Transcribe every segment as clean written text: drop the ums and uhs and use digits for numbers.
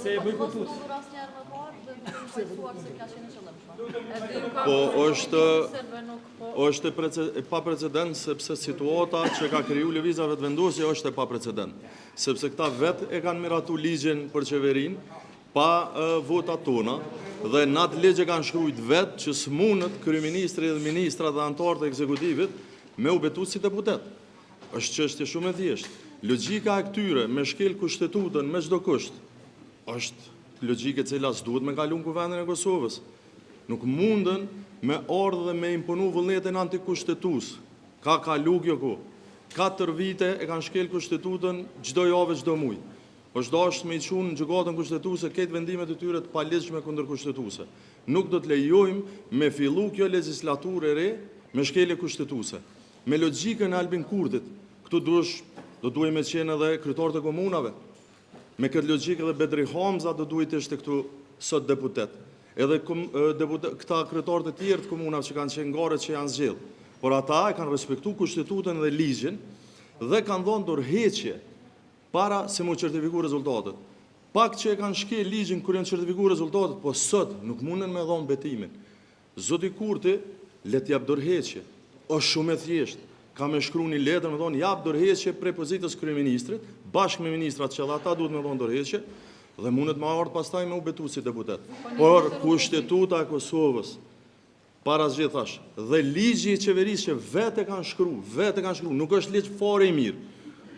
Se e bojkotut. Po është e pa precedent sepse situata që ka kriju lëvizave të vendosje është e pa precedent. Sepse këta vetë e kanë miratu ligjin për qeverin pa votat tona dhe në atë ligje kanë shkrujt vetë që s'munët kryeministri dhe ministra dhe antarët e ekzekutivit me u betu si deputet. Është çështje shumë e thjeshtë. Logjika e këtyre me shkel kushtetutën me çdo kusht është logjike cila s'duhet me kalu në kuvendin e Kosovës. Nuk mundën me ardhë dhe me imponu vullnetin antikushtetues. Ka kalu kjo ku. 4 vite e kanë shkel kushtetutën çdo javë çdo muaj. Është dashur me i çunë në gjykatën kushtetuese këtë vendimet e tyre të paligjshme kundër kushtetuese. Nuk do të lejojmë me fillu kjo legjislaturë e re me shkelje kushtetuese. Me logjikën e Albin Kurtit, këtu do duhet me qenë edhe kryetarët e komunave. Me këtë logjikë edhe Bedri Hamza do duhet të ishte këtu sot deputet. Edhe këta kryetarët e tjerë të komunave që kanë qenë ngare që janë zgjedhur. Por ata e kanë respektuar kushtetutën dhe ligjin dhe kanë dhënë dorëheqje para se mu certifikuar rezultatet. Pak që e kanë shkel ligjin kur janë certifikuar rezultatet, po sot nuk mundën me dhënë betimin. Zoti Kurti le t'jap dorëheqje. Është shumë e thjeshtë. Ka me shkruar një letër me thonë jap dorëheqje prepozitës kryeministrit, bashkë me ministrat që ata duhet me dhënë dorëheqje dhe mundet më ardh pastaj me u betu si deputet. Por kushtetuta e Kosovës para zgjedhtash dhe ligji i qeverisë që vetë kanë shkruar, nuk është ligj fare i mirë.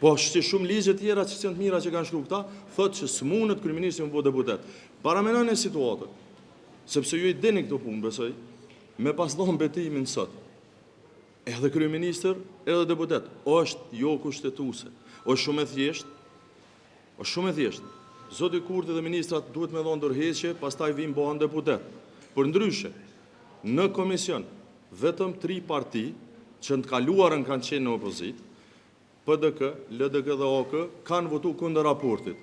Po është shumë ligje tjera që janë të mira që kanë shkruar këta, thotë që s'mundet kryeministri me bëu deputet. Paramenoni situatën, sepse ju i dini këto punë, besoj, me pas dhënë betimin sot. Edhe kryeministër, edhe deputet, është jo kushtetuese. Është shumë e thjeshtë. Zoti Kurti dhe ministrat duhet me dhënë dorëheqje, pastaj vijnë bëhen deputet. Por ndryshe, në komision, vetëm 3 parti që në të kaluarën kanë qenë në opozitë, PDK, LDK dhe OK, kanë votu kundër raportit.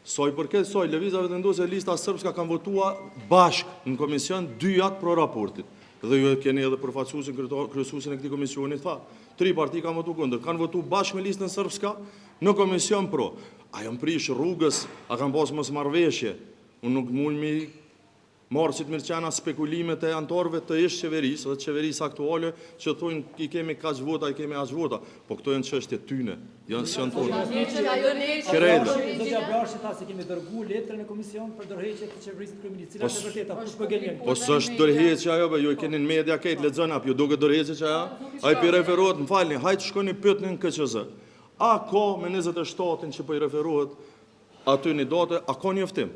Soj përket lëvizave të vendosje lista sërbska kanë votua bashkë në komision 2 jatë pro raportit. Dhe ju e keni edhe përfaqësuesin kryesuesin e këtij komisioni tha. 3 parti kanë votu kundër, kanë votu bashkë me listën sërbska në komision pro. A janë prish rrugës, a kanë pas mosmarrveshje? Unë nuk mund mi marë që të mirëqena spekulimet e antarëve të ish qeverisë dhe qeverisë aktuale që thonë i kemi kaq vota, i kemi aq vota, po këto janë çështje tyne, janë së janë tonë. Do t'ja brash ta se kemi dërguar letrën e komision për dorëheqje të qeverisë të kryeministrit, cilat e vërteta kush po gjen. Po s'është dorëheqje ajo, ju e keni në media këtë lexon apo ju duket dorëheqje që ajo? Ai pi referohet, m'falni, hajt shkoni pyetni në KQZ. A ka me 27-in që po i referohet aty një date, a ka njoftim?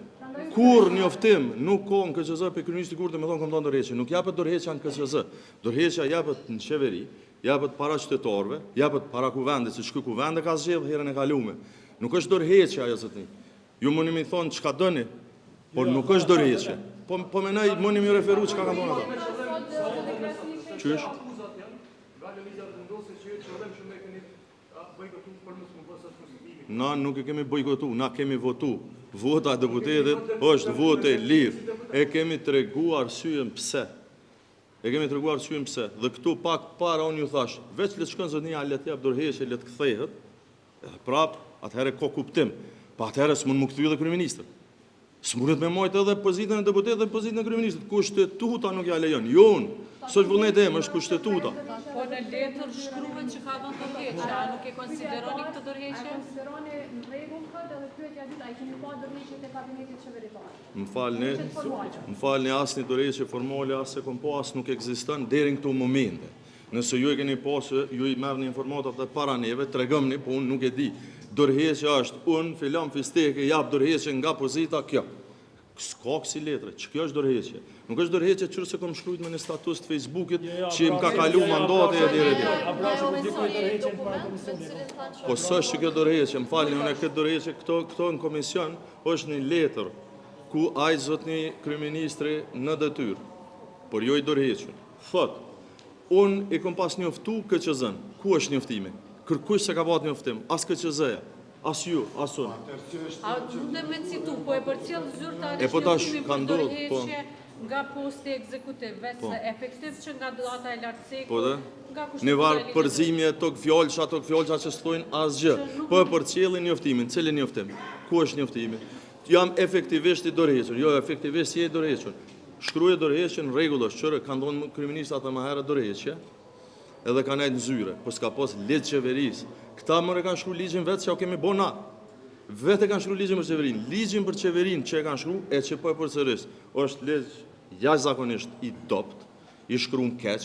Kur njoftim nuk ka në KQZ për kryeministri Kurti me thonë kom dhënë dorëheqje, nuk japet dorëheqja në KQZ. Dorëheqja japet në qeveri, japet para qytetarëve, japet para kuvendit, se shky kuvendi ka zgjedhur herën e kaluar. Nuk është dorëheqja ajo zotni. Ju mundi më thonë çka doni, por nuk është dorëheqje. Po mendoj mundi më referu çka kanë thonë ata. Qysh? Na nuk e kemi bojkotu, na kemi votu. Vota e deputetit është vote lirë. E kemi treguar arsyen pse. Dhe këtu pak para unë ju thash, veç le të shkon zonia le të jap dorëheqje, le të kthehet. Edhe prap, atëherë ka kuptim. Pa atëherë s'mund më kthy edhe kryeministri. S'mundet me majtë edhe pozitën e deputetit dhe pozitën e kryeministrit. Kushtetuta nuk ja lejon. Jo unë. S'është vullneti im, është kushtetuta. Po në letër shkruhet që ka dhënë dorëheqje, a nuk e konsideroni këtë dorëheqje? Konsideroni në rregull këtë edhe pyetja dytë, ai keni pa dorëheqje te kabinetit qeveritar. Më falni, asnjë dorëheqje formale as e kom pa as nuk ekziston deri në këto momente. Nëse ju e keni pasur, ju i merrni informatat e para neve, tregomni, po unë nuk e di. Dorëheqja është unë filan fisteke jap dorëheqje nga pozita kjo. S'ka kësi letre, që kjo është dorëheqje. Nuk është dorëheqje qërë se kom shkrujt me një status të Facebookit që im ka kalu mandate e dhere. Po së është që kjo dorëheqje, më falni, unë e këtë dorëheqje, këto në komision është një letër ku ajë zotni kryeministri në detyrë, por jo i dorëheqjen. Thot, unë i kom pas njoftu KQZ-n, ku është njoftimi? Kërkush se ka bat njoftim, as KQZ-ja. As ju, as unë. A mundem me citu, po e përcjell zyrtarisht njoftimin për dorëheqje nga posti ekzekutiv, vetë efektiv që nga data e lartëseku, nga kushtetuta. Në varë përzimje tok fjalësha që s'thojnë asgjë. Po e përcjellin njoftimin, cilin njoftim? Ku është njoftimi? jam efektivisht i dorëhequr. Jo, efektivisht je i dorëhequr. Shkruaj dorëheqjen rregullosh, çore ka ndonë kryeministra të më herët dorëheqje, edhe ka nejtë në zyre, po s'ka pas ligj qeverisë. Këta më kanë shkruar ligjin vetë që ja kemi bona. Vetë kanë shkruar ligjin për qeverinë. Ligjin për qeverinë që e kanë shkruar e që po e përsëris. Është ligj jashtëzakonisht i dopt, i shkruar keq,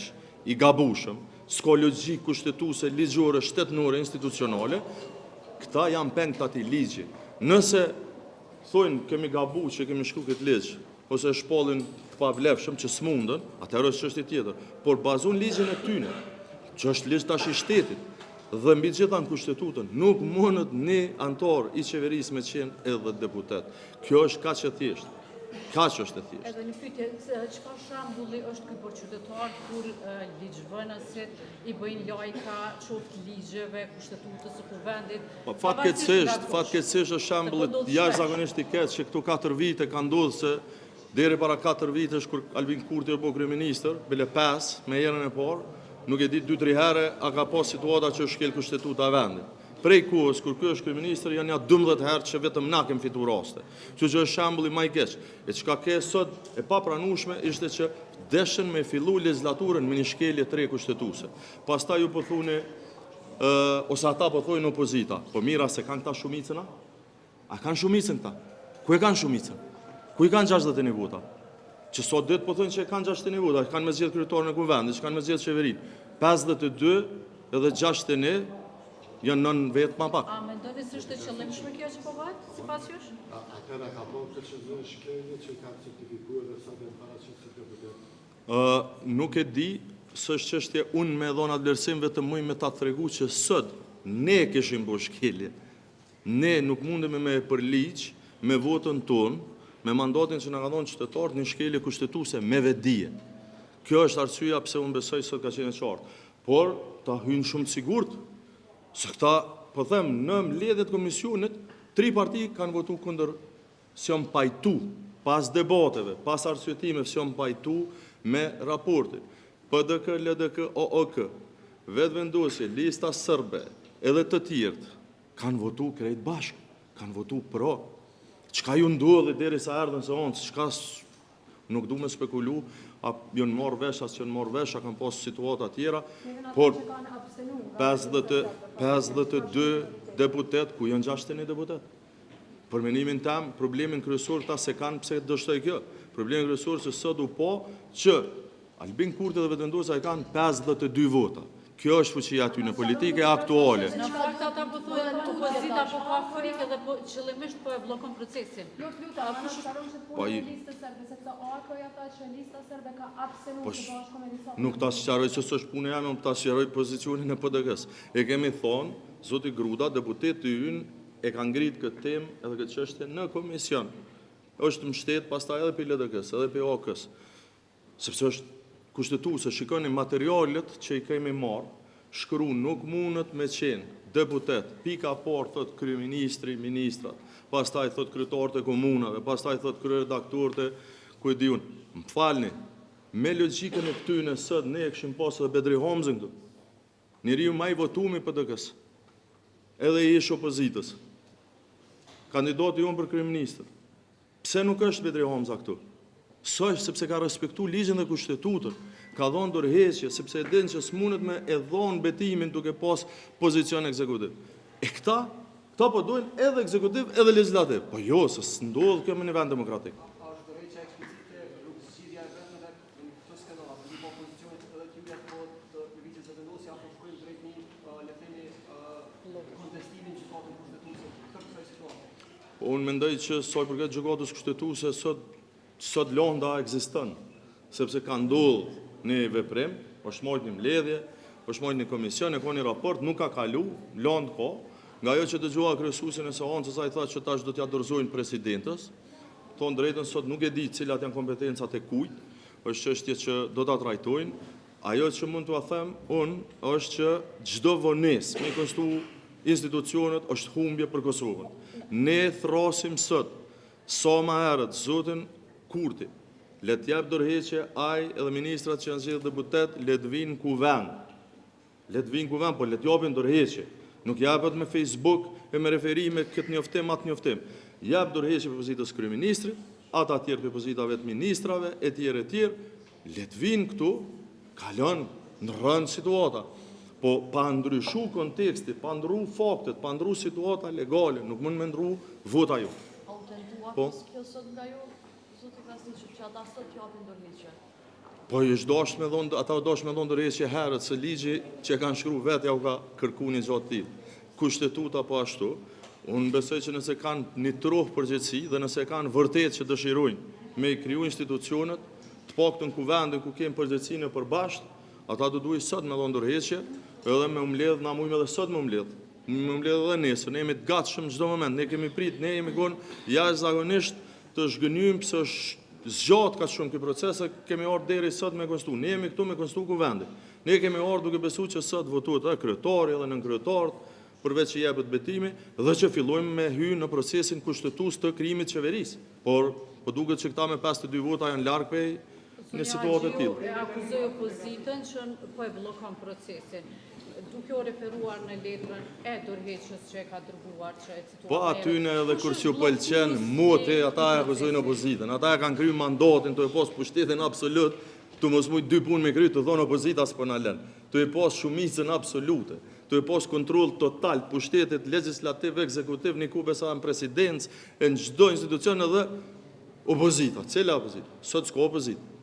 i gabushëm, s'ka logjik kushtetuese, ligjore, shtetënore, institucionale. Këta janë peng të ati ligji. Nëse thojnë kemi gabu që kemi shkru këtë ligj, ose shpollin pa vlefshëm që s'mundën, atëherë është çështje tjetër. Por bazon ligjin e tyne, që është ligj tash i shtetit, dhe mbi gjitha në kushtetutën, nuk mundet një antar i qeverisë me qenë edhe deputet. Kjo është kaq e thjeshtë. Kaq është e thjeshtë. Edhe një pyetje, çka shembulli është ky për qytetar kur ligjvënësit i bëjnë lajka qoftë ligjeve, kushtetutës së kuvendit? Po fatkeqësisht është shembulli jashtëzakonisht i keq që këtu 4 vite ka ndodhur se deri para 4 vitesh kur Albin Kurti u bë kryeministër, bile 5 me herën e parë, nuk e di 2-3 herë a ka pas situata që shkel kushtetuta e vendit. Prej kohës kur ky është kryeministër janë ja 12 herë që vetëm na kemi fituar raste. Që është shembulli më i keq. E çka ke sot e papranueshme ishte që deshën me fillu legislaturën me një shkelje 3 kushtetuese. Pastaj ju po thoni ose ata po thojnë opozita, po mira se kanë këta shumicën a? A kanë shumicën këta? Ku e kanë shumicën? Ku i kanë 61 vota? Që sot ditë po thonë që e kanë 61 vota, kanë me zgjedh kryetarin e kuvendit, që kanë me zgjedh qeverinë. 52 edhe 61 janë nën vetë ma pak. A mendoni se është e qëllimshme kjo që po bëhet, sipas jush? Atëra ka po këtë që zë shkelje që ka certifikuar dhe sa dhe paraqit se deputet? Nuk e di, së është çështje unë me dhona të vlerësim vetëm muj me ta tregu që sot ne kishim bo shkelje. Ne nuk mundemi me për ligj, me votën tonë, me mandatin që na ka dhënë qytetarët një shkelje kushtetuese me vetdije. Kjo është arsyeja pse unë besoj sot ka qenë e qartë. Por ta hyjnë shumë të sigurt, se këta, po them, në mbledhjet komisionit, 3 parti kanë votu kundër, si janë pajtu, pas debateve, pas arsyetimeve, si janë pajtu me raportin. PDK, LDK, OOK, vetëvendosje, lista sërbe, edhe të tjertë, kanë votu krejt bashkë, kanë votu pro. Çka ju ndodhi deri sa erdhën se onë, çka nuk du me spekulu, a jënë marrë vesh, as jënë marrë vesh, a kanë pas situata tjera, por 52 deputet, ku janë 61 deputet? Për menimin tem, problemin kryesor ta se kanë pse dështoj kjo. Problemin kryesor se sot u po që Albin Kurti dhe vetëvendosja i kanë 52 vota. Kjo është fuqia aty në politike aktuale. Në fakt ata po thonë opozita po ka frikë dhe po qëllimisht po e bllokon procesin. Po i listë serbe sepse AKO-ja tha që lista serbe ka abstenuar të bashkë me disa. nuk ta sqaroj se s'është punë jame, ta sqaroj pozicionin e PDK-s. E kemi thonë, zoti Gruda, deputeti ynë e ka ngrit këtë temë edhe këtë çështje në komision. Është mbështet pastaj edhe për LDK-s, edhe për OK-s. Sepse është kushtetuese, shikoni materialet që i kemi marrë, shkru nuk mundet me qenë deputet, pika parë thot kryeministri, ministrat, pastaj thot kryetarët e komunave, pastaj thot kryeredaktorët e ku e diun. Më falni, me logjikën e këtyne sot ne e kishim pas edhe Bedri Homzën këtu. Njeriu më i votumi PDK-s, edhe i ish opozitës. Kandidati jonë për kryeministër. Pse nuk është Bedri Homza këtu? Është sepse ka respektu ligjin dhe kushtetutën, ka dhonë dorëheqje, sepse e din që s'mundet me e dhonë betimin duke pas pozicion ekzekutiv. E këta po dojnë edhe ekzekutiv edhe legislativ. Po jo, se s'ndodhë kjo me një vend demokratik. A është dorëheqja eksplicite rrugë zgjidhja e vetme dhe këto skandalla, për një opozicionit edhe t'juja të lëvizjes së vendosja apo shkojmë drejt një le të themi kontestimin që ka të kushtetuese këtë kësaj situatë? Unë mendoj që soi përket gjykatës kushtetuese sot lënda ekziston, sepse ka ndodhur në veprim, është marrë një mbledhje, është marrë një komision, e ka një raport, nuk ka kalu, lëndë ka, nga ajo që dëgjova kryesuesin e seancës, ai tha që tash do t'ja dorëzojnë presidentës. Thonë drejtën sot nuk e di cilat janë kompetencat e kujt, është çështje që do ta trajtojnë. Ajo që mund t'ua them unë është që çdo vonesë me konstituu institucionet është humbje për Kosovën. Ne thrasim sot sa më herët zotin Kurti, le t'jap dorëheqje ai edhe ministrat që janë zgjedhur deputet, le të vinë kuvend. Le të vinë kuvend, po le t'japin dorëheqje. Nuk japet me Facebook e me referime këtë njoftim atë njoftim. jep dorëheqje pozitës kryeministrit, ata tjerë për pozitave të ministrave, e tjerë, let vinë këtu, kalon në rënd situata. Po pa ndryshu konteksti, pa ndru faktet, pa ndru situata legale, nuk mund me ndru vota ju. A u tentua Po. kjo sot nga ju, zoti Krasniqi, që ata sot japin dorëheqje? Po ata dosh me dhonë dorëheqje herët, se ligji që kanë shkru vetë ja u ka kërku një gjatë tillë. Kushtetuta po ashtu, unë besoj që nëse kanë një trohë përgjegjësi dhe nëse kanë vërtet që dëshirojnë me i kriju institucionet, të paktën ku vendin ku kemë përgjegjësinë e përbashkët, ata do duhet sot me dhonë dorëheqje, edhe me umledh, na mujme edhe sot me umledh. Me umledh edhe nesër, ne jemi të gatshëm çdo moment, ne kemi prit, ne jemi gon jashtëzakonisht të zhgënjym pse është zgjat ka shumë ky proces, kemi ardhur deri sot me konstu. Ne jemi këtu me konstu kuvendin. Ne kemi ardhur duke besuar që sot votohet edhe kryetari edhe nënkryetarët, përveç që jepet betimi, dhe që fillojmë me hy në procesin kushtetues të krijimit të qeverisë. Por po duket që këta me 52 vota janë larg prej në situatë të tillë. E akuzoj opozitën që po e bllokon procesin. Duke u referuar në letrën e dorëheqjes që e ka dërguar, që e cituar. Po aty në edhe kur s'ju pëlqen, muti ata e akuzojnë opozitën. Ata e kanë kryer mandatin të e pas pushtetin absolut, të mos mujt dy punë me kry të thonë opozita s'po na lën. Të e pas shumicën absolute, të e pas kontroll total pushtetit legjislativ, ekzekutiv, një ku besa në presidencë, në çdo institucion edhe opozita. Cila opozita? Sot s'ka opozitë.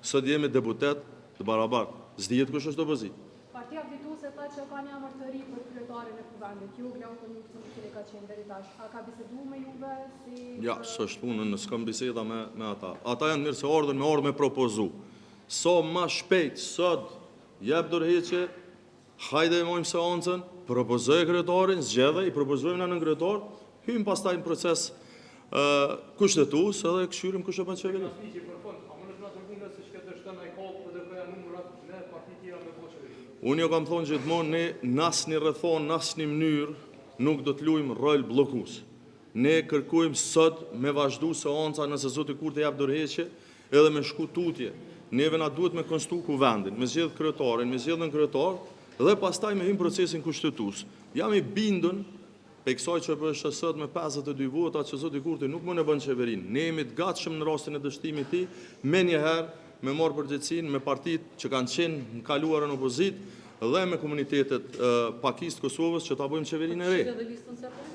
Sot jemi deputet të barabartë. S'dihet kush është opozitë. Partia fituese tha që ka një emër të ri për kryetarin e kuvendit. Ju Glau Konjukti ka qenë deri tash. A ka biseduar me juve si Ja, s'është punën, s'kam biseda me ata. Ata janë mirë se ardhen me ardhë me propozu. So ma shpejt, sot, jep dorëheqje, hajde e mojmë seancën, propozoj kryetarin, zgjedhë, i propozojmë në kryetar, hymë pastaj në proces kushtetues edhe këshyrim kush e bën qeveri. Unë jo kam thonë gjithmonë, ne nasë një rrethon, nasë një mënyrë, nuk do të luajmë rol bllokues. Ne kërkojmë sot me vazhdu seanca nëse zoti Kurti jap dorëheqje edhe me shku tutje. Neve na duhet me konstu kuvendin, me zgjedh kryetarin, me zgjedh kryetar dhe pastaj me hym procesin kushtetues. Jam i bindun pe kësaj që është sot me 52 vota që zoti Kurti nuk mund e bën qeverinë. Ne jemi të gatshëm në rastin e dështimit të tij, me njëherë me marrë përgjegjësinë me partitë që kanë qenë në kaluarën opozitë dhe me komunitetet pakistë Kosovës që ta bëjmë qeverinë e re. Dhe listën serbe?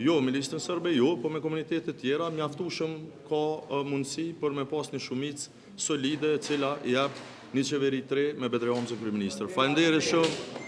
Jo, me listën serbe jo, po me komunitetet tjera mjaftueshëm ka mundësi për me pas një shumicë solide e cila jep një qeveri të re me Bedri Hamzën kryeministër. Faleminderit shumë.